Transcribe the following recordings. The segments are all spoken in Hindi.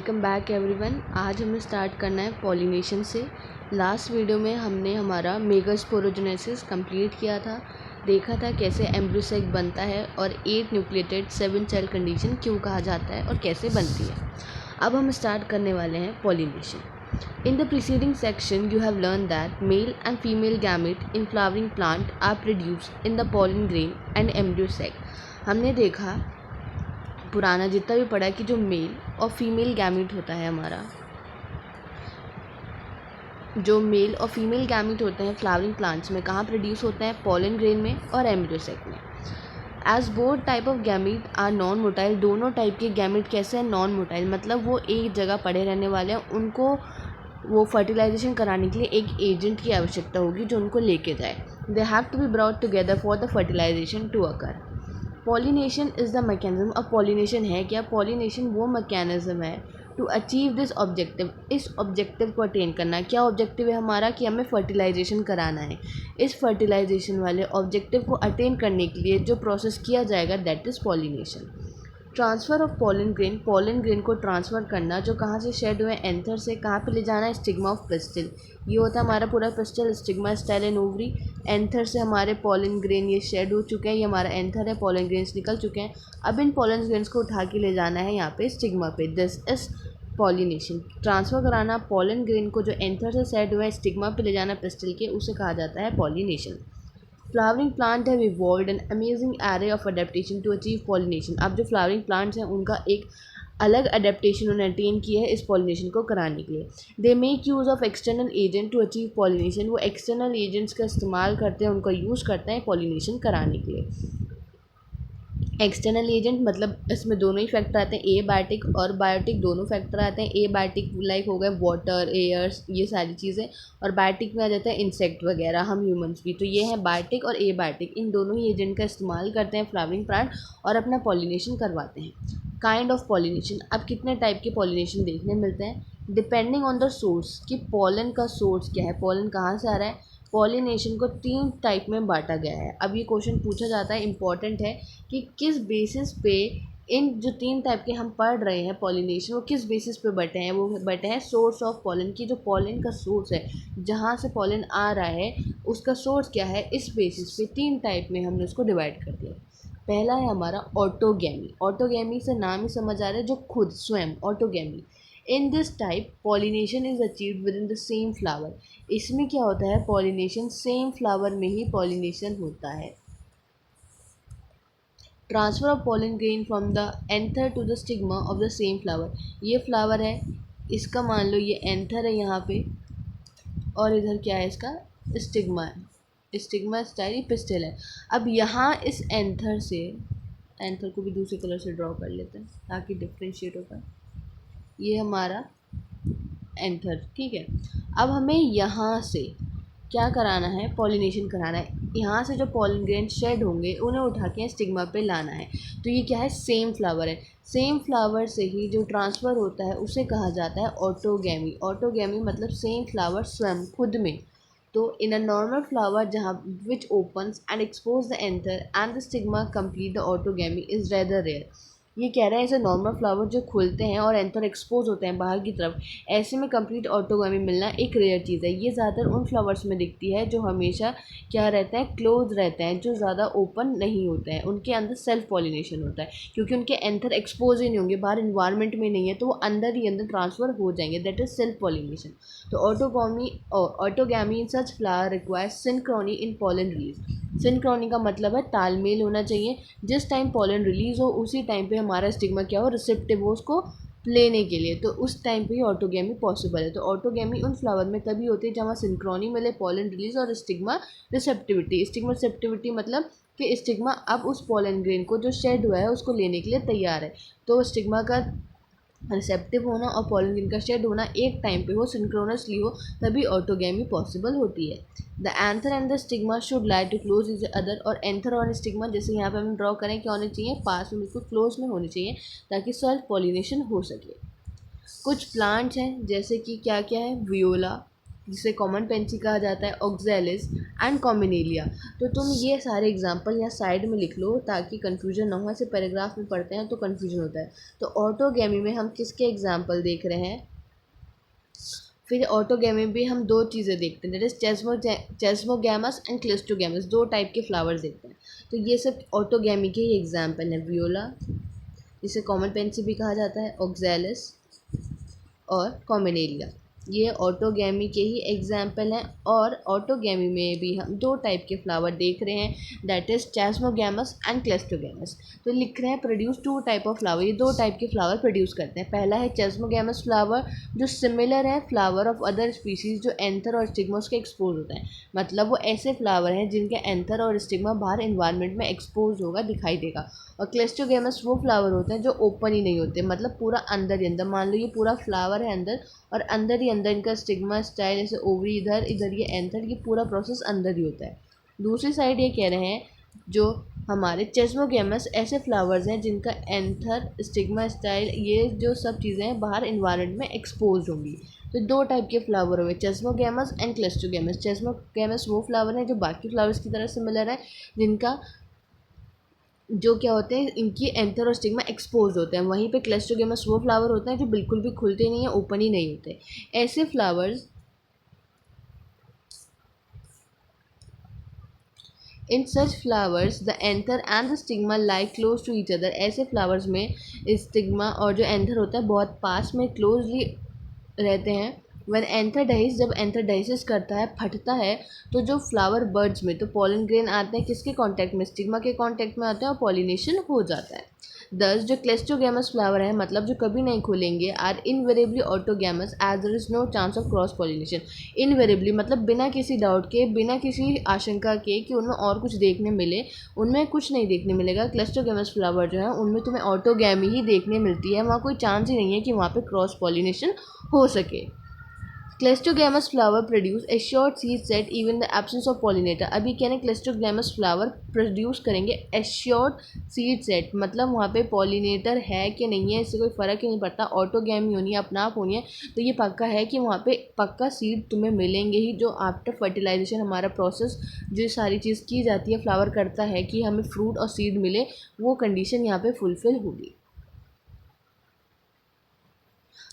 Welcome back everyone. आज हमें स्टार्ट करना है पॉलिनेशन से। लास्ट वीडियो में हमने हमारा मेगास्पोरोजेनेसिस कंप्लीट किया था, देखा था कैसे एम्ब्रियोसेक बनता है और 8 न्यूक्लिएटेड 7 सेल कंडीशन क्यों कहा जाता है और कैसे बनती है। अब हम स्टार्ट करने वाले हैं pollination. In the preceding section you have learn that male and female gamete in flowering plant are produced in the pollen grain and embryo sac. हमने देखा पुराना जितना भी पढ़ा कि जो मेल और फीमेल गैमेट होता है हमारा, जो मेल और फीमेल गैमेट होते हैं फ्लावरिंग प्लांट्स में कहाँ प्रोड्यूस होते हैं, पॉलन ग्रेन में और एम्ब्रियोसेक में। As both type of gamete are non motile, दोनों टाइप के गैमेट कैसे हैं, नॉन मोटाइल, मतलब वो एक जगह पड़े रहने वाले हैं। उनको वो फर्टिलाइजेशन कराने के लिए एक एजेंट की आवश्यकता होगी जो उनको लेके जाए। They have to be brought together for the fertilization to occur. Pollination is the mechanism. अब पॉलिनेशन है क्या? पॉलिनेशन वो मैकेनिज्म है टू अचीव दिस ऑब्जेक्टिव, इस ऑब्जेक्टिव को अटेन करना। क्या ऑब्जेक्टिव है हमारा? कि हमें फर्टिलाइजेशन कराना है। इस फर्टिलाइजेशन वाले ऑब्जेक्टिव को अटेन करने के लिए जो प्रोसेस किया जाएगा that is pollination. Transfer of pollen grain को ट्रांसफ़र करना, जो कहाँ से शेड हुए, एंथर से। कहाँ पे ले जाना है? Stigma of pistil. ये होता है हमारा पूरा pistil, stigma, style and ovary. Anther से हमारे पॉलन ग्रेन ये शेड हो चुके हैं, ये हमारा एंथर है, पॉलन ग्रेन्स निकल चुके हैं। अब इन पॉलन ग्रेन्स को उठा के ले जाना है यहाँ पे स्टिग्मा पे। This is pollination. ट्रांसफ़र कराना पॉलन ग्रेन को जो एंथर से सेट हुआ है स्टिग्मा पे ले जाना पिस्टिल के, उसे कहा जाता है pollination. Flowering plant have evolved an amazing array of adaptation to achieve pollination. अब जो फ्लावरिंग प्लांट्स हैं उनका एक अलग अडेप्टेशन उन्होंने अटेन किया है इस पॉलिनेशन को कराने के लिए। They make use of external agent to achieve pollination. वो एक्सटर्नल एजेंट्स का इस्तेमाल करते हैं, उनका यूज़ करते हैं पॉलिनेशन कराने के लिए। एक्सटर्नल एजेंट मतलब इसमें दोनों ही फैक्टर आते हैं, ए बायोटिक और बायोटिक दोनों फैक्टर आते हैं। ए बायोटिक लाइक हो गए वाटर, एयर्स, ये सारी चीज़ें, और बायोटिक में आ जाता है इंसेक्ट वगैरह, हम ह्यूमंस भी। तो ये है बायोटिक और ए बायोटिक, इन दोनों ही एजेंट का इस्तेमाल करते हैं फ्लावरिंग प्लांट और अपना पॉलिनेशन करवाते हैं। Kind of pollination. अब कितने टाइप के पॉलिनेशन देखने मिलते हैं? डिपेंडिंग ऑन द सोर्स, कि पॉलन का सोर्स क्या है, पॉलन कहाँ से आ रहा है। पॉलिनेशन को 3 टाइप में बांटा गया है। अब ये क्वेश्चन पूछा जाता है, इंपॉर्टेंट है, कि किस बेसिस पे इन जो 3 टाइप के हम पढ़ रहे हैं पॉलिनेशन, वो किस बेसिस पे बटे हैं? वो बटे हैं सोर्स ऑफ पॉलन की, जो पॉलन का सोर्स है, जहाँ से पॉलन आ रहा है उसका सोर्स क्या है, इस बेसिस पे 3 टाइप में हमने उसको डिवाइड कर दिया। पहला है हमारा ऑटोगैमी। ऑटोगैमी से नाम ही समझ आ रहा है, जो खुद स्वयं, autogamy. In this type pollination is achieved with in the same flower. इसमें क्या होता है, पॉलिनेशन सेम फ्लावर में ही पॉलिनेशन होता है। Transfer of pollen grain from the anther to the stigma of the same flower. ये फ्लावर है, इसका मान लो ये एंथर है यहाँ पे, और इधर क्या है, इसका स्टिग्मा है। स्टिग्मा स्टाइल पिस्टिल है। अब यहाँ इस एंथर से, एंथर को भी दूसरे कलर से ड्रॉ कर लेते हैं ताकि डिफ्रेंशिएट हो पाए। ये हमारा एंथर, ठीक है। अब हमें यहाँ से क्या कराना है, पॉलिनेशन कराना है। यहाँ से जो पॉलन ग्रेन शेड होंगे उन्हें उठा के स्टिग्मा पे लाना है। तो ये क्या है, सेम फ्लावर है। सेम फ्लावर से ही जो ट्रांसफ़र होता है उसे कहा जाता है ऑटोगैमी। ऑटोगैमी मतलब सेम फ्लावर स्वयं खुद में। तो इन अ नॉर्मल फ्लावर जहाँ which opens and expose the anther and the stigma complete the autogamy is rather rare. ये कह रहा है ऐसे नॉर्मल फ्लावर जो खुलते हैं और एंथर एक्सपोज होते हैं बाहर की तरफ, ऐसे में कंप्लीट ऑटोगैमी मिलना एक रेयर चीज़ है। ये ज़्यादातर उन फ्लावर्स में दिखती है जो हमेशा क्या रहते हैं, क्लोज रहते हैं, जो ज़्यादा ओपन नहीं होते हैं। उनके अंदर सेल्फ पॉलिनेशन होता है क्योंकि उनके एंथर एक्सपोज ही नहीं होंगे, बाहर इन्वायरमेंट में नहीं है, तो वो अंदर ही अंदर ट्रांसफ़र हो जाएंगे, दैट इज सेल्फ पॉलिनेशन। तो autogamy in such flower requires synchrony in pollen release. Synchrony का मतलब है तालमेल होना चाहिए। जिस टाइम पॉलन रिलीज हो उसी टाइम पे हमारा स्टिग्मा क्या हो, रिसेप्टिव हो उसको लेने के लिए, तो उस टाइम पे ही ऑटोगैमी पॉसिबल है। तो ऑटोगैमी उन फ्लावर में तभी होती है जहाँ सिंक्रोनी मिले, पॉलन रिलीज और स्टिग्मा रिसेप्टिविटी। स्टिग्मा रिसेप्टिविटी मतलब कि स्टिग्मा अब उस पॉलन ग्रेन को जो शेड हुआ है उसको लेने के लिए तैयार है। तो स्टिग्मा का रिसेप्टिव होना और पॉलन ग्रेन का शेड होना एक टाइम पे हो, सिंक्रोनसली हो, तभी ऑटोगैमी पॉसिबल होती है। The anther and the stigma should lie to close is other. और एंथर और स्टिग्मा जैसे यहाँ पे हम ड्रॉ करें क्या होने चाहिए, पास में, बिल्कुल क्लोज में होने चाहिए ताकि सेल्फ पॉलिनेशन हो सके। कुछ प्लांट्स हैं जैसे कि क्या क्या है, वियोला। जिसे कॉमन पेंसी कहा जाता है, ऑक्जेलिस एंड कॉम्बिनेलिया। तो तुम ये सारे एग्जांपल यहाँ साइड में लिख लो ताकि कन्फ्यूजन ना हो, ऐसे पैराग्राफ में पढ़ते हैं तो कन्फ्यूजन होता है। तो ऑटोगैमी में हम किसके एग्जाम्पल देख रहे हैं? फिर ऑटोगैमी में भी हम दो चीज़ें देखते हैं, that is chasmogamous and cleistogamous, दो टाइप के फ्लावर्स देखते हैं। तो ये सब ऑटोगैमी के ही एग्जाम्पल हैं, वियोला जिसे कॉमन पेंसी भी कहा जाता है, ऑक्जेलिस और कॉम्बिनेलिया, ये ऑटोगैमी के ही एग्जाम्पल हैं। और ऑटोगैमी में भी हम दो टाइप के फ्लावर देख रहे हैं, that is chasmogamous and cleistogamous. तो लिख रहे हैं produce two type of flower, ये दो टाइप के फ्लावर प्रोड्यूस करते हैं। पहला है चेस्मोगैमस फ्लावर जो सिमिलर है फ्लावर ऑफ अदर स्पीसीज जो एंथर और स्टिग्मा उसके एक्सपोज होता है, मतलब वो ऐसे फ्लावर हैं जिनके एंथर और स्टिग्मा बाहर इन्वायरमेंट में एक्सपोज होगा, दिखाई देगा। और क्लेस्टोगैमस वो फ्लावर होते हैं जो ओपन ही नहीं होते, मतलब पूरा अंदर ही अंदर, मान लो ये पूरा फ्लावर है अंदर और अंदर ही अंदर इनका स्टिग्मा स्टाइल, जैसे ओवरी इधर इधर ये एंथर, ये पूरा प्रोसेस अंदर ही होता है। दूसरी साइड ये कह रहे हैं जो हमारे चेस्मोगैमस ऐसे फ्लावर्स हैं जिनका एंथर स्टिग्मा स्टाइल ये जो सब चीज़ें हैं बाहर इन्वायरमेंट में एक्सपोज होंगी। तो दो टाइप के फ्लावर हुए, चेस्मोगैमस एंड क्लेस्टोगैमस। चेस्मोगैमस वो फ्लावर हैं जो बाकी फ्लावर्स की तरह सिमिलर है, जिनका जो क्या होते हैं इनकी एंथर और स्टिग्मा एक्सपोज होते हैं। वहीं पे क्लेस्टोगैमस वो फ्लावर होते हैं जो बिल्कुल भी खुलते नहीं है, ओपन ही नहीं होते। ऐसे flowers in such flowers the anther and the stigma lie close to each other. ऐसे फ्लावर्स में स्टिग्मा और जो एंथर होता है बहुत पास में क्लोजली रहते हैं। व्हेन एंथर डाइस, जब एंथर डाइसिस करता है, फटता है, तो जो फ्लावर बर्ड्स में तो पॉलन ग्रेन आते हैं किसके कांटेक्ट में? स्टिग्मा के कांटेक्ट में आते हैं और पॉलिनेशन हो जाता है। दस जो क्लेस्टोगैमस फ्लावर है, मतलब जो कभी नहीं खुलेंगे, are invariably autogamous as there is no chance of cross pollination. Invariably मतलब बिना किसी डाउट के, बिना किसी आशंका के कि उनमें और कुछ देखने मिले, उनमें कुछ नहीं देखने मिलेगा। क्लेस्टोगैमस फ्लावर जो है उनमें तुम्हें ऑटोगैमी ही देखने मिलती है, वहाँ कोई चांस ही नहीं है कि वहाँ पे क्रॉस पॉलिनेशन हो सके। Cleistogamous flower produce assured seed set even the absence of pollinator. अभी कहने क्लेस्टोगैमस फ्लावर प्रोड्यूस करेंगे एश्योर्ड सीड सेट, मतलब वहाँ पे पॉलिनेटर है कि नहीं है इससे कोई फ़र्क ही नहीं पड़ता, ऑटोगैमी होनी है अपना आप होनी है, तो ये पक्का है कि वहाँ पे पक्का सीड तुम्हें मिलेंगे ही। जो आफ्टर फर्टिलाइजेशन हमारा प्रोसेस जो सारी चीज़ की जाती है, फ्लावर करता है कि हमें फ्रूट और सीड मिले, वो कंडीशन यहाँ पे फुलफ़िल होगी।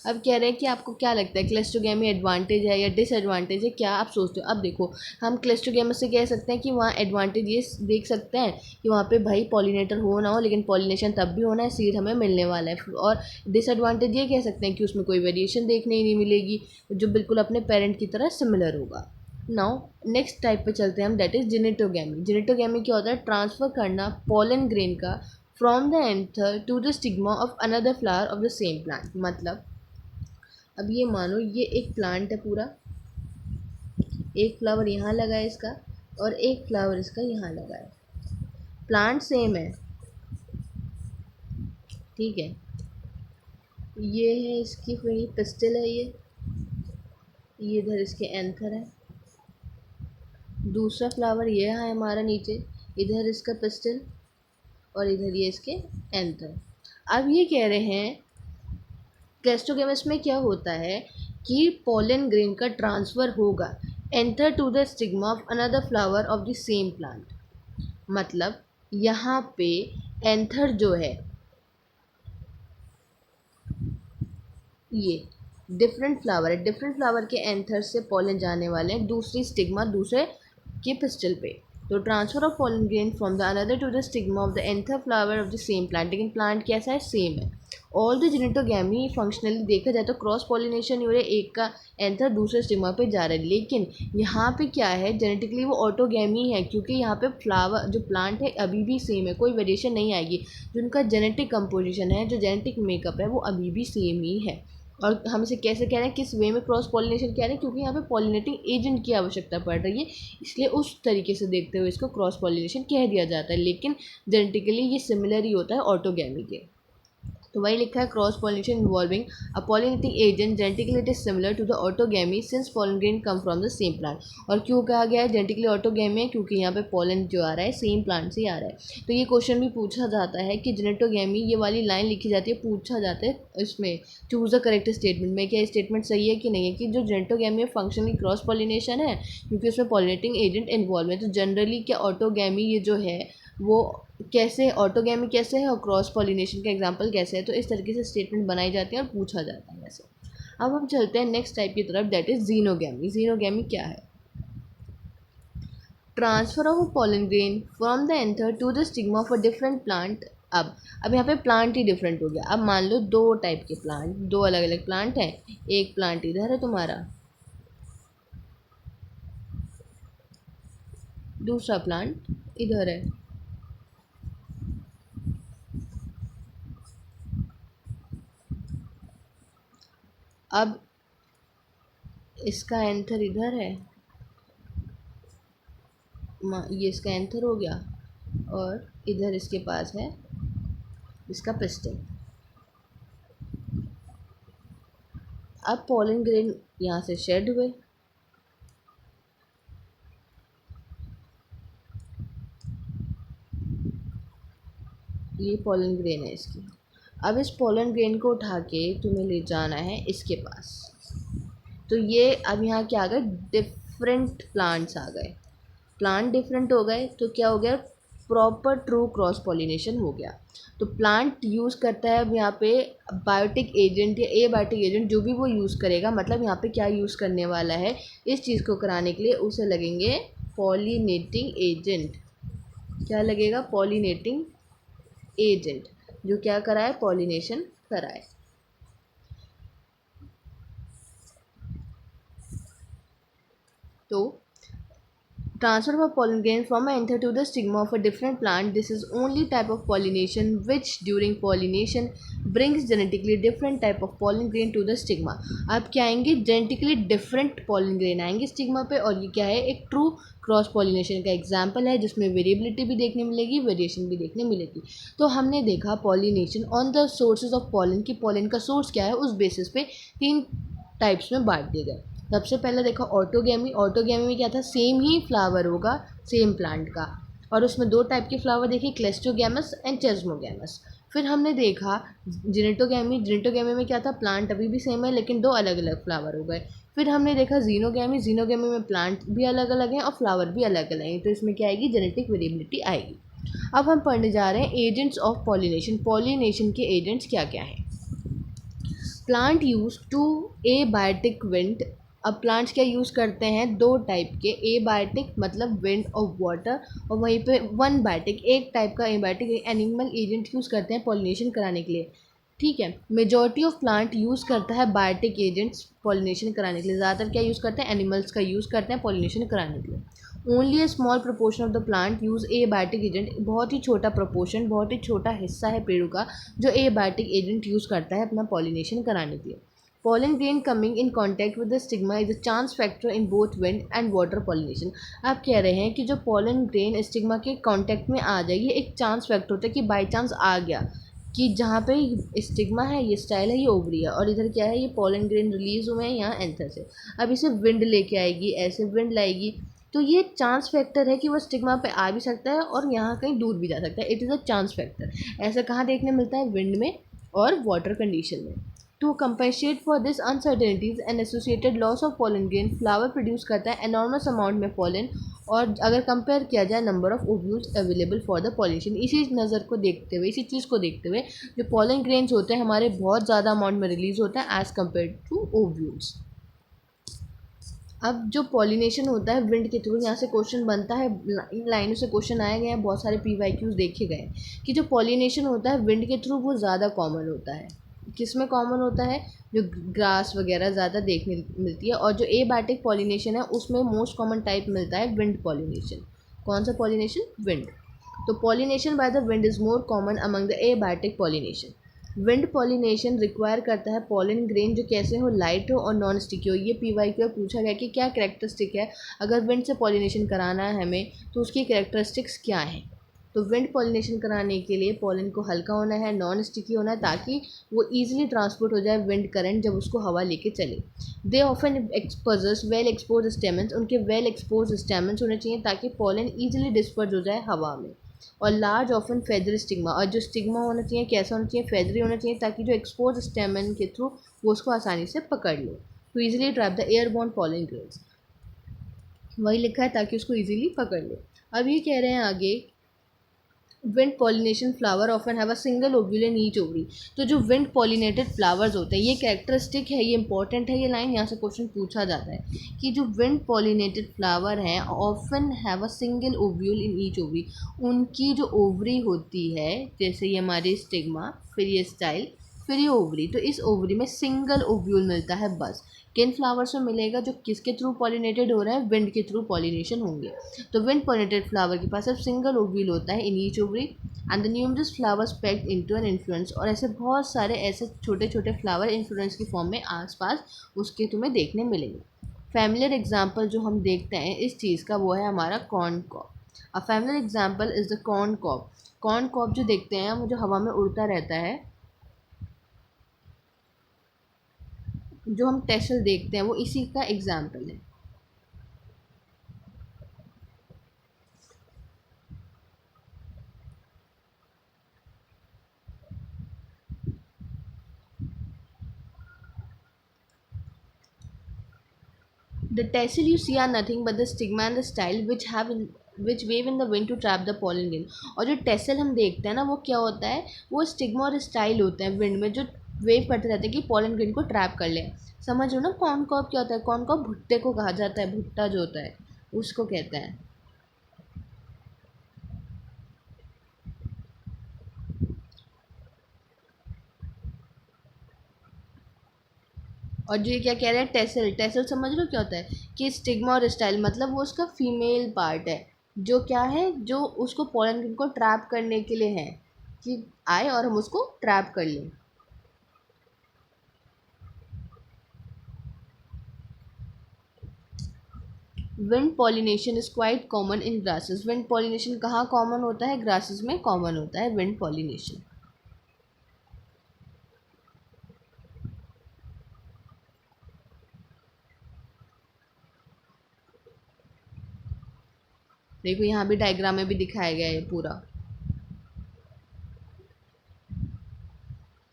अब कह रहे हैं कि आपको क्या लगता है क्लेस्टोगैमी एडवांटेज है या डिसएडवांटेज है, क्या आप सोचते हो? अब देखो हम क्लेस्टोगैमस से कह सकते हैं कि वहाँ एडवांटेज ये देख सकते हैं कि वहाँ पे भाई पॉलिनेटर हो ना हो लेकिन पॉलिनेशन तब भी होना है, सीड हमें मिलने वाला है। और डिसएडवांटेज ये कह सकते हैं कि उसमें कोई वेरिएशन देखने ही नहीं मिलेगी, जो बिल्कुल अपने पेरेंट की तरह सिमिलर होगा। नाउ नेक्स्ट टाइप पे चलते हैं हम, दैट इज जेनेटोगैमी। जेनेटोगैमी क्या होता है? ट्रांसफ़र करना पॉलन ग्रेन का from the anther to the stigma of another flower of the same plant. मतलब अब ये मानो ये एक प्लांट है पूरा, एक फ्लावर यहाँ लगा है इसका और एक फ्लावर इसका यहाँ लगा है, प्लांट सेम है, ठीक है। ये है इसकी वही पिस्टल है, ये इधर इसके एंथर है। दूसरा फ्लावर ये है हमारा नीचे, इधर इसका पिस्टल और इधर ये इसके एंथर। अब ये कह रहे हैं क्लेस्टोगैमस में क्या होता है कि पोलन ग्रेन का ट्रांसफ़र होगा anther to the stigma of another flower of the same plant. मतलब यहाँ पे एंथर जो है ये डिफरेंट फ्लावर है, डिफरेंट फ्लावर के एंथर से पोलन जाने वाले हैं दूसरी स्टिग्मा दूसरे के पिस्टल पे। तो transfer of pollen grain from the another to the stigma of the anther flower of the same plant, लेकिन प्लांट कैसा है? सेम है। ऑल द जेनेटोगैमी फंक्शनली देखा जाए तो क्रॉस पॉलिनेशन हो रहा है, एक का एंथर दूसरे स्टिग्मा पे जा रहा है, लेकिन यहाँ पे क्या है जेनेटिकली वो ऑटोगैमी है, क्योंकि यहाँ पे फ्लावर जो प्लांट है अभी भी सेम है, कोई वेरिएशन नहीं आएगी। जो उनका जेनेटिक कंपोजिशन है, जो जेनेटिक मेकअप है वो अभी भी सेम ही है। और हम इसे कैसे कह रहे हैं, किस वे में क्रॉस पॉलिनेशन कह रहे हैं? क्योंकि यहाँ पे पॉलिनेटिंग एजेंट की आवश्यकता पड़ रही है, इसलिए उस तरीके से देखते हुए इसको क्रॉस पॉलिनेशन कह दिया जाता है, लेकिन जेनेटिकली ये सिमिलर ही होता है ऑटोगैमी के। तो वही लिखा है cross pollination involving a pollinating agent genetically it is similar to the autogamy since pollen grain come from the same plant. और क्यों कहा गया है जेनेटिकली ऑटोगैमी है, क्योंकि यहाँ पे पोलन जो आ रहा है सेम प्लांट से ही आ रहा है। तो ये क्वेश्चन भी पूछा जाता है कि जेनेटोगैमी, ये वाली लाइन लिखी जाती है, पूछा जाता है इसमें चूज द करेक्ट स्टेटमेंट में, क्या स्टेटमेंट सही है कि नहीं है, कि जो जेनेटोगैमी है फंक्शनली क्रॉस पॉलिनेशन है क्योंकि उसमें पॉलिनेटिंग एजेंट इन्वॉल्व है। तो जनरली क्या ऑटोगैमी ये जो है वो कैसे, ऑटोगैमी कैसे है और क्रॉस पॉलिनेशन का एग्जांपल कैसे है, तो इस तरीके से स्टेटमेंट बनाई जाती है और पूछा जाता है वैसे। अब हम चलते हैं नेक्स्ट टाइप की तरफ, दैट इज जीनोगैमी। जीनोगैमी क्या है? Transfer of pollen grain from the anther to the stigma of a different plant. अब यहाँ पे प्लांट ही डिफरेंट हो गया। अब मान लो दो टाइप के प्लांट, दो अलग अलग प्लांट हैं, एक प्लांट इधर है तुम्हारा, दूसरा प्लांट इधर है। अब इसका एंथर इधर है, ये इसका एंथर हो गया, और इधर इसके पास है इसका पिस्टन। अब पॉलन ग्रेन यहाँ से शेड हुए, ये पॉलन ग्रेन है इसकी। अब इस पॉलन ग्रेन को उठा के तुम्हें ले जाना है इसके पास। तो ये अब यहाँ क्या आ गए, डिफरेंट प्लांट्स आ गए, प्लांट डिफरेंट हो गए, तो क्या हो गया, प्रॉपर ट्रू क्रॉस पॉलिनेशन हो गया। तो प्लांट यूज़ करता है अब यहाँ पे बायोटिक एजेंट या ए बायोटिक एजेंट, जो भी वो यूज़ करेगा, मतलब यहाँ पे क्या यूज़ करने वाला है इस चीज़ को कराने के लिए, उसे लगेंगे पॉलिनेटिंग एजेंट। क्या लगेगा? पॉलिनेटिंग एजेंट, जो क्या कराए, पॉलिनेशन कराए। तो transfer of a pollen grain from an anther to the stigma of a different plant, this is only type of pollination which during pollination brings genetically different type of pollen grain to the stigma। अब क्या आएंगे, genetically different pollen grain आएंगे स्टिग्मा पे, और ये क्या है, एक ट्रू क्रॉस पॉलिनेशन का एग्जाम्पल है जिसमें वेरिएबिलिटी भी देखने मिलेगी, वेरिएशन भी देखने मिलेगी। तो हमने देखा pollination on the sources of pollen, की पॉलन का सोर्स क्या है, उस बेसिस पे तीन टाइप्स में बांट दिए गए। सबसे पहले देखा ऑटोगैमी। ऑटोगैमी में क्या था, सेम ही फ्लावर होगा सेम प्लांट का, और उसमें दो टाइप के फ्लावर देखे, क्लेस्टोगैमस एंड चेस्मोगैमस। फिर हमने देखा जेनेटोगैमी। जेनेटोगैमी में क्या था, प्लांट अभी भी सेम है लेकिन दो अलग अलग फ्लावर हो गए। फिर हमने देखा जीनोगैमी। जीनोगैमी में प्लांट भी अलग अलग हैं और फ्लावर भी अलग अलग हैं, तो इसमें क्या आएगी, जेनेटिक वेरिएबिलिटी आएगी। अब हम पढ़ने जा रहे हैं एजेंट्स ऑफ पॉलिनेशन। पॉलिनेशन के एजेंट्स क्या क्या हैं। Plant use two abiotic wind. अब प्लांट्स क्या यूज़ करते हैं, दो टाइप के, एबायोटिक मतलब विंड और वाटर, और वहीं पे वन बायोटिक, एक टाइप का एबायोटिक एनिमल एजेंट यूज़ करते हैं पॉलिनेशन कराने के लिए। ठीक है, मेजॉरिटी ऑफ प्लांट यूज़ करता है बायोटिक एजेंट्स पॉलिनेशन कराने के लिए। ज़्यादातर क्या यूज़ करते हैं, एनिमल्स का यूज़ करते हैं पॉलिनेशन कराने के लिए। Only a small proportion of the plant use a biotic agent. बहुत ही छोटा प्रोपोर्शन, बहुत ही छोटा हिस्सा है पेड़ों का जो ए बायोटिक एजेंट यूज़ करता है अपना पॉलिनेशन कराने के लिए। Pollen grain coming in contact with the stigma is a chance factor in both wind and water pollination। आप कह रहे हैं कि जो pollen grain स्टिग्मा के कांटेक्ट में आ जाए, ये एक चांस फैक्टर होता है कि बाई चांस आ गया, कि जहाँ पे स्टिग्मा है, ये स्टाइल है, ये ओवरी है, और इधर क्या है, ये pollen grain रिलीज हुए हैं यहाँ एंथर से। अब इसे विंड लेके आएगी, ऐसे विंड लाएगी, तो ये चांस फैक्टर है कि वो स्टिग्मा पे आ भी सकता है और यहाँ कहीं दूर भी जा सकता है। It is a chance factor. ऐसा कहाँ देखने मिलता है, विंड में और वाटर कंडीशन में। To compensate for this uncertainties and associated loss of pollen grain, flower produce करता है enormous amount में pollen, और अगर कंपेयर किया जाए number of ovules available for the pollination, इसी नज़र को देखते हुए, इसी चीज़ को देखते हुए, जो pollen grains होते हैं हमारे बहुत ज़्यादा अमाउंट में रिलीज होता है एज़ कम्पेयर टू ओव्यूल्स। अब जो पॉलिनेशन होता है विंड के थ्रू, यहाँ से क्वेश्चन बनता है, इन लाइनों से क्वेश्चन आए गए हैं, बहुत सारे PYQs देखे गए हैं कि जो पॉलिनेशन होता है विंड के थ्रू वो ज़्यादा कॉमन होता है। किस में कॉमन होता है, जो ग्रास वगैरह ज़्यादा देखने मिलती है, और जो एबायोटिक पॉलिनेशन है उसमें मोस्ट कॉमन टाइप मिलता है विंड पॉलिनेशन। कौन सा पॉलिनेशन, विंड। तो pollination by the wind is more common among the abiotic pollination. Wind pollination require करता है पॉलन ग्रेन जो कैसे हो, लाइट हो और नॉन स्टिकी हो। ये PYQ पूछा गया कि क्या कैरेक्टरिस्टिक है, अगर विंड से पॉलिनेशन कराना है हमें तो उसकी कैरेक्टरिस्टिक्स क्या हैं। तो विंड पॉलिनेशन कराने के लिए पॉलन को हल्का होना है, नॉन स्टिकी होना है, ताकि वो ईजिली ट्रांसपोर्ट हो जाए विंड करंट जब उसको हवा लेके चले। They often exposures well expose stamens, उनके वेल एक्सपोज स्टेमन्स होने चाहिए ताकि पॉलन ईजिली डिस्पर्स हो जाए हवा में। और लार्ज ऑफन फेदर स्टिग्मा, और जो स्टिग्मा होना चाहिए कैसा होना चाहिए, फेदरी होना चाहिए, ताकि जो एक्सपोज स्टेमन के थ्रू वो उसको आसानी से पकड़ ले। To easily trap the airborne pollen grains, वही लिखा है ताकि उसको ईजिली पकड़ ले। अब ये कह रहे हैं आगे, wind pollination flower often have a single ovule in each ovary. तो जो विंड पॉलिनेटेड फ्लावर्स होते हैं, ये कैरेक्टरिस्टिक है, ये इंपॉर्टेंट है, ये लाइन यहाँ से क्वेश्चन पूछा जाता है कि जो विंड पॉलिनेटेड फ्लावर हैं often have a single ovule in each ovary, उनकी जो ओवरी होती है, जैसे ये हमारी स्टिग्मा, फिर ये स्टाइल, फिर ये ओवरी, तो इस ओवरी में सिंगल ओव्यूल मिलता है बस। किन फ्लावर्स में मिलेगा? जो किसके थ्रू पॉलिनेटेड हो रहा है? विंड के थ्रू पॉलिनेशन होंगे। तो विंड पॉलिनेटेड फ्लावर के पास सिर्फ सिंगल ओव्यूल होता है in each ovary, and the numerous flowers packed into an influence, और ऐसे बहुत सारे ऐसे छोटे छोटे फ्लावर इन्फ्लुएंस की फॉर्म में आसपास उसके तुम्हें देखने मिलेंगे। फैमिलियर एग्जाम्पल जो हम देखते हैं इस चीज़ का वो है हमारा corn cob. A familiar example is the corn cob. Corn cob जो देखते हैं हम, जो हवा में उड़ता रहता है, जो हम टेसल देखते हैं वो इसी का एग्जाम्पल है। The tassel you see are nothing but the stigma and the style which wave in the wind to trap the pollen grain। और जो टेसल हम देखते हैं ना, वो क्या होता है? वो स्टिग्मा और स्टाइल होते हैं विंड में, जो वेव करते रहते हैं कि पॉलन ग्रेन को ट्रैप कर ले। समझ लो ना, कॉर्न कॉब क्या होता है? कॉर्न कॉब भुट्टे को कहा जाता है, भुट्टा जो होता है उसको कहते हैं। और जो ये क्या कह रहे हैं, टेसल, टेसल समझ लो क्या होता है? कि स्टिग्मा और स्टाइल मतलब वो उसका फीमेल पार्ट है, जो क्या है, जो उसको पॉलन को ट्रैप करने के लिए है, कि आए और हम उसको ट्रैप कर लें। Wind pollination is quite common in grasses. Wind pollination कहाँ कॉमन होता है? ग्रासेस में कॉमन होता है विंड पॉलिनेशन। देखो यहाँ भी डायग्राम में भी दिखाया गया है पूरा,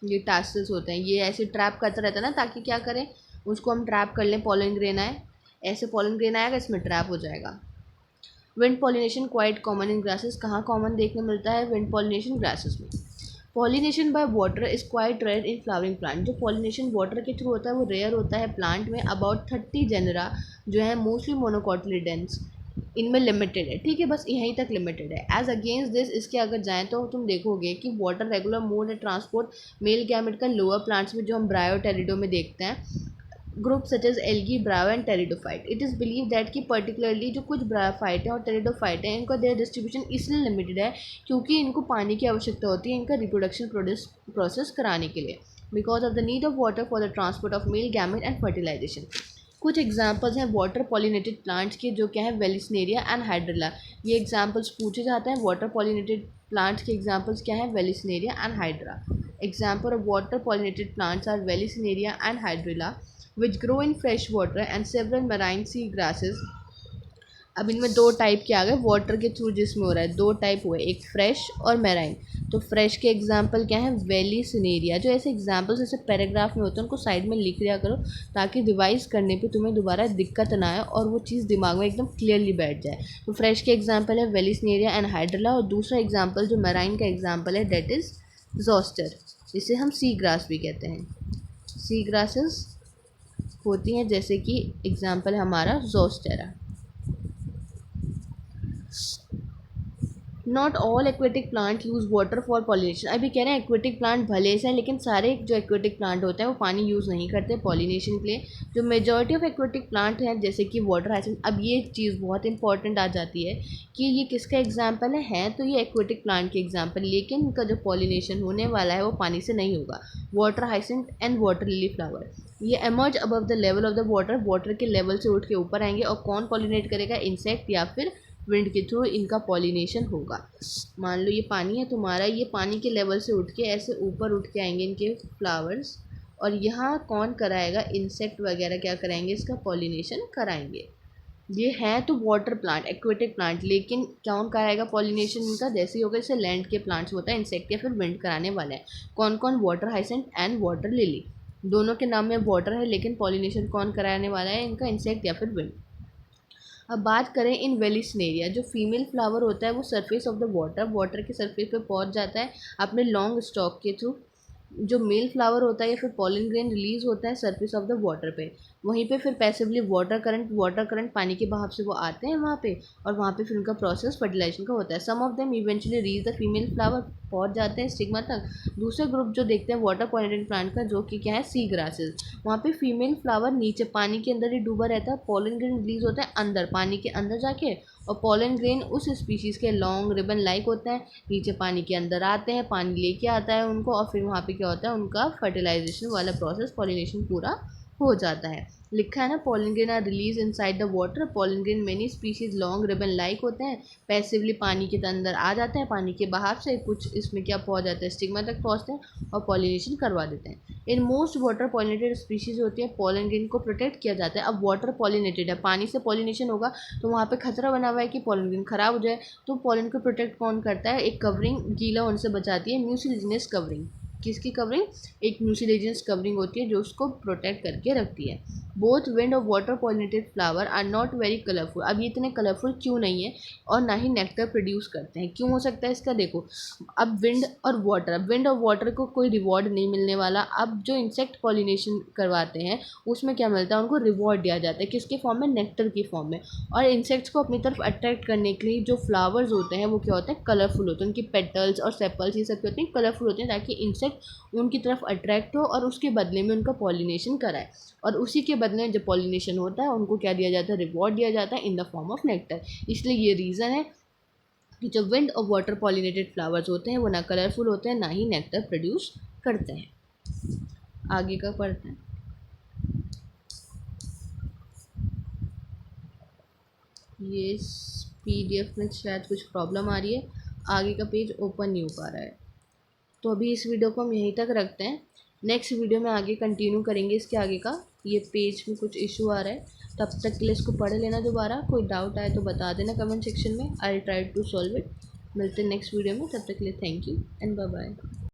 ये टासल्स होते हैं, ये ऐसे ट्रैप करता रहता है ना, ताकि क्या करें, उसको हम ट्रैप कर लें, पॉलन ग्रेन आए, ऐसे पॉलन ग्रेन आएगा, इसमें ट्रैप हो जाएगा। Wind pollination quite common in grasses, कहाँ कॉमन देखने मिलता है? विंड पॉलिनेशन ग्रासेस में। Pollination by water is quite rare in flowering plant. जो पॉलिनेशन वाटर के थ्रू होता है वो रेयर होता है प्लांट में। अबाउट 30 जेनरा जो है मोस्टली मोनोकोटिलिडेंस, इनमें लिमिटेड है, ठीक है, बस यहीं तक लिमिटेड है। एज अगेंस्ट दिस, इसके अगर जाएँ तो तुम देखोगे कि वाटर रेगुलर मोड है ट्रांसपोर्ट मेल गैमेट का लोअर प्लांट्स में, जो हम ब्रायोटेरिडो में देखते हैं, group such as algae, bryo and pteridophyte. It is believe that कि पर्टिकुलरली जो कुछ ब्रायोफाइट है और टेरिडोफाइट है, इनका देयर डिस्ट्रीब्यूशन इसलिए लिमिटेड है क्योंकि इनको पानी की आवश्यकता होती है इनका रिप्रोडक्शन प्रोसेस कराने के लिए, because of the need of water for the transport of male gamete and fertilization. कुछ एग्जाम्पल्स हैं वाटर पॉलिनेटेड प्लांट्स के, जो क्या है, वेलिसनेरिया एंड हाइड्रिला। ये एग्जाम्पल्स पूछे जाते हैं। वाटर पॉलिनेटेड प्लांट्स के एग्जाम्पल्स क्या है? Vallisneria and Hydra. Example of water pollinated plants are Vallisneria and Hydrilla which grow in fresh water and several marine sea grasses। अब इनमें दो टाइप के आ गए वाटर के थ्रू जिसमें हो रहा है, दो टाइप हुए, एक फ्रेश और मैराइन। तो फ्रेश के एग्जांपल क्या है? वेलिसनेरिया। जो ऐसे एग्जांपल्स ऐसे पैराग्राफ में होते हैं उनको साइड में लिख लिया करो, ताकि रिवाइज करने पे तुम्हें दोबारा दिक्कत ना आए और वो चीज़ दिमाग में एकदम क्लियरली बैठ जाए। तो फ्रेश के एग्जाम्पल है वेलिसनेरिया एंड हाइड्रिला, और दूसरा एग्जाम्पल जो मैराइन का एग्जाम्पल है डेट इज़ जोस्टर, जिसे हम सी ग्रास भी कहते हैं। सी ग्रासेस होती हैं, जैसे कि एग्जाम्पल हमारा Zostera. Not all aquatic plant use water for pollination. अभी कह रहे हैं एक्वेटिक प्लांट भले से हैं, लेकिन सारे जो एक्वेटिक प्लांट होते हैं वो पानी यूज़ नहीं करते पॉलिनेशन के लिए। जो मेजॉरिटी ऑफ एक्वेटिक प्लांट हैं, जैसे कि वाटर हाइसिंथ। अब ये चीज़ बहुत इंपॉर्टेंट आ जाती है कि ये किसका एग्जाम्पल है तो ये एक्वेटिक प्लांट के एग्जाम्पल, लेकिन इनका जो पॉलिनेशन होने वाला है वो पानी से नहीं होगा। Water hyacinth and water lily flower, ये emerge above the level of the water, water के लेवल से उठ के ऊपर आएंगे। और कौन पॉलिनेट करेगा? इंसेक्ट या फिर विंड के थ्रू इनका पॉलिनेशन होगा। मान लो ये पानी है तुम्हारा, ये पानी के लेवल से उठ के ऐसे ऊपर उठ के आएंगे इनके फ्लावर्स, और यहाँ कौन कराएगा, इंसेक्ट वगैरह क्या कराएंगे, इसका पॉलिनेशन कराएंगे। ये है तो वाटर प्लांट, एक्वेटिक प्लांट, लेकिन कौन कराएगा पॉलिनेशन इनका, जैसे ही होगा जैसे लैंड के प्लांट्स होता है इंसेक्ट या फिर विंड कराने वाले हैं। कौन कौन, water hyacinth and water lily, दोनों के नाम में वाटर है लेकिन पॉलिनेशन कौन कराने वाला है इनका, इंसेक्ट या फिर विंड। अब बात करें इन वेलिसन एरिया, जो फीमेल फ्लावर होता है वो surface of the water, water के सरफेस पे पहुंच जाता है अपने लॉन्ग स्टॉक के थ्रू। जो मेल फ्लावर होता है या फिर पॉलन ग्रेन रिलीज होता है सरफेस ऑफ द वाटर पे, वहीं पे फिर पैसिवली वाटर करंट पानी के बहाव से वो आते हैं वहाँ पे, और वहाँ पे फिर उनका प्रोसेस फर्टिलाइजेशन का होता है। Some of them eventually reach the female flower, पहुँच जाते हैं स्टिग्मा तक। दूसरे ग्रुप जो देखते हैं वाटर पॉलिनेटेड प्लांट का, जो कि क्या है, सी ग्रासेस, वहाँ पे फीमेल फ्लावर नीचे पानी के अंदर ही डूबा रहता है, पॉलन ग्रेन रिलीज होता है अंदर पानी के अंदर जाके, और पॉलन ग्रेन उस स्पीशीज़ के लॉन्ग रिबन लाइक होता है, नीचे पानी के अंदर आते हैं, पानी लेके आता है उनको, और फिर वहाँ पे क्या होता है, उनका फर्टिलाइजेशन वाला प्रोसेस, पॉलिनेशन पूरा हो जाता है। लिखा है ना, pollen grain are release inside the water, pollen grain many species long ribbon like होते हैं, पैसिवली पानी के अंदर आ जाते हैं, पानी के बहाव से कुछ इसमें क्या पहुँच जाता है, स्टिग्मा तक पहुँचते हैं और पॉलिनेशन करवा देते हैं। In most water pollinated species होती है, पॉलन ग्रेन को प्रोटेक्ट किया जाता है। अब वाटर पॉलिनेटेड है, पानी से पॉलिनेशन होगा तो वहाँ पे खतरा बना हुआ है कि पॉलन ग्रेन खराब हो जाए, तो पॉलन को प्रोटेक्ट कौन करता है, एक कवरिंग गीला होने से बचाती है, म्यूसिलेजिनस कवरिंग। किसकी कवरिंग, एक म्यूसिलेजिनस कवरिंग होती है जो उसको प्रोटेक्ट करके रखती है। बोथ विंड और water pollinated flower are not very colourful, अब ये इतने कलरफुल क्यों नहीं है, और ना ही नेक्टर प्रोड्यूस करते हैं, क्यों हो सकता है इसका, देखो अब विंड और वाटर को कोई रिवॉर्ड नहीं मिलने वाला। अब जो इंसेक्ट पॉलिनेशन करवाते हैं उसमें क्या मिलता है, उनको रिवॉर्ड दिया जाता है, किसके फॉर्म में, नेक्टर की फॉर्म में। और इंसेक्ट्स को अपनी तरफ अट्रैक्ट करने के लिए जो फ्लावर्स होते हैं वो क्या होते हैं, कलरफुल होते हैं, उनकी पेटल्स और सेपल्स ये सब होते हैं कलरफुल होते हैं, ताकि इंसेक्ट उनकी तरफ अट्रैक्ट हो और उसके बदले में उनका पॉलिनेशन कराए, और उसी के बदले में जब पॉलिनेशन होता है उनको क्या दिया जाता है, रिवॉर्ड दिया जाता है in the form of nectar. इसलिए ये रीज़न है कि जो विंड और वाटर पॉलिनेटेड फ्लावर्स होते हैं वो ना कलरफुल होते हैं ना ही नेक्टर प्रोड्यूस करते हैं। आगे का पढ़ते हैं। ये PDF में शायद कुछ प्रॉब्लम आ रही है, आगे का पेज ओपन नहीं हो पा रहा है, तो अभी इस वीडियो को हम यहीं तक रखते हैं। नेक्स्ट वीडियो में आगे कंटिन्यू करेंगे इसके आगे का। ये पेज में कुछ इशू आ रहा है, तब तक के लिए इसको पढ़ लेना दोबारा, कोई डाउट आए तो बता देना कमेंट सेक्शन में, I try to solve it. मिलते हैं नेक्स्ट वीडियो में, तब तक के लिए thank you and bye bye.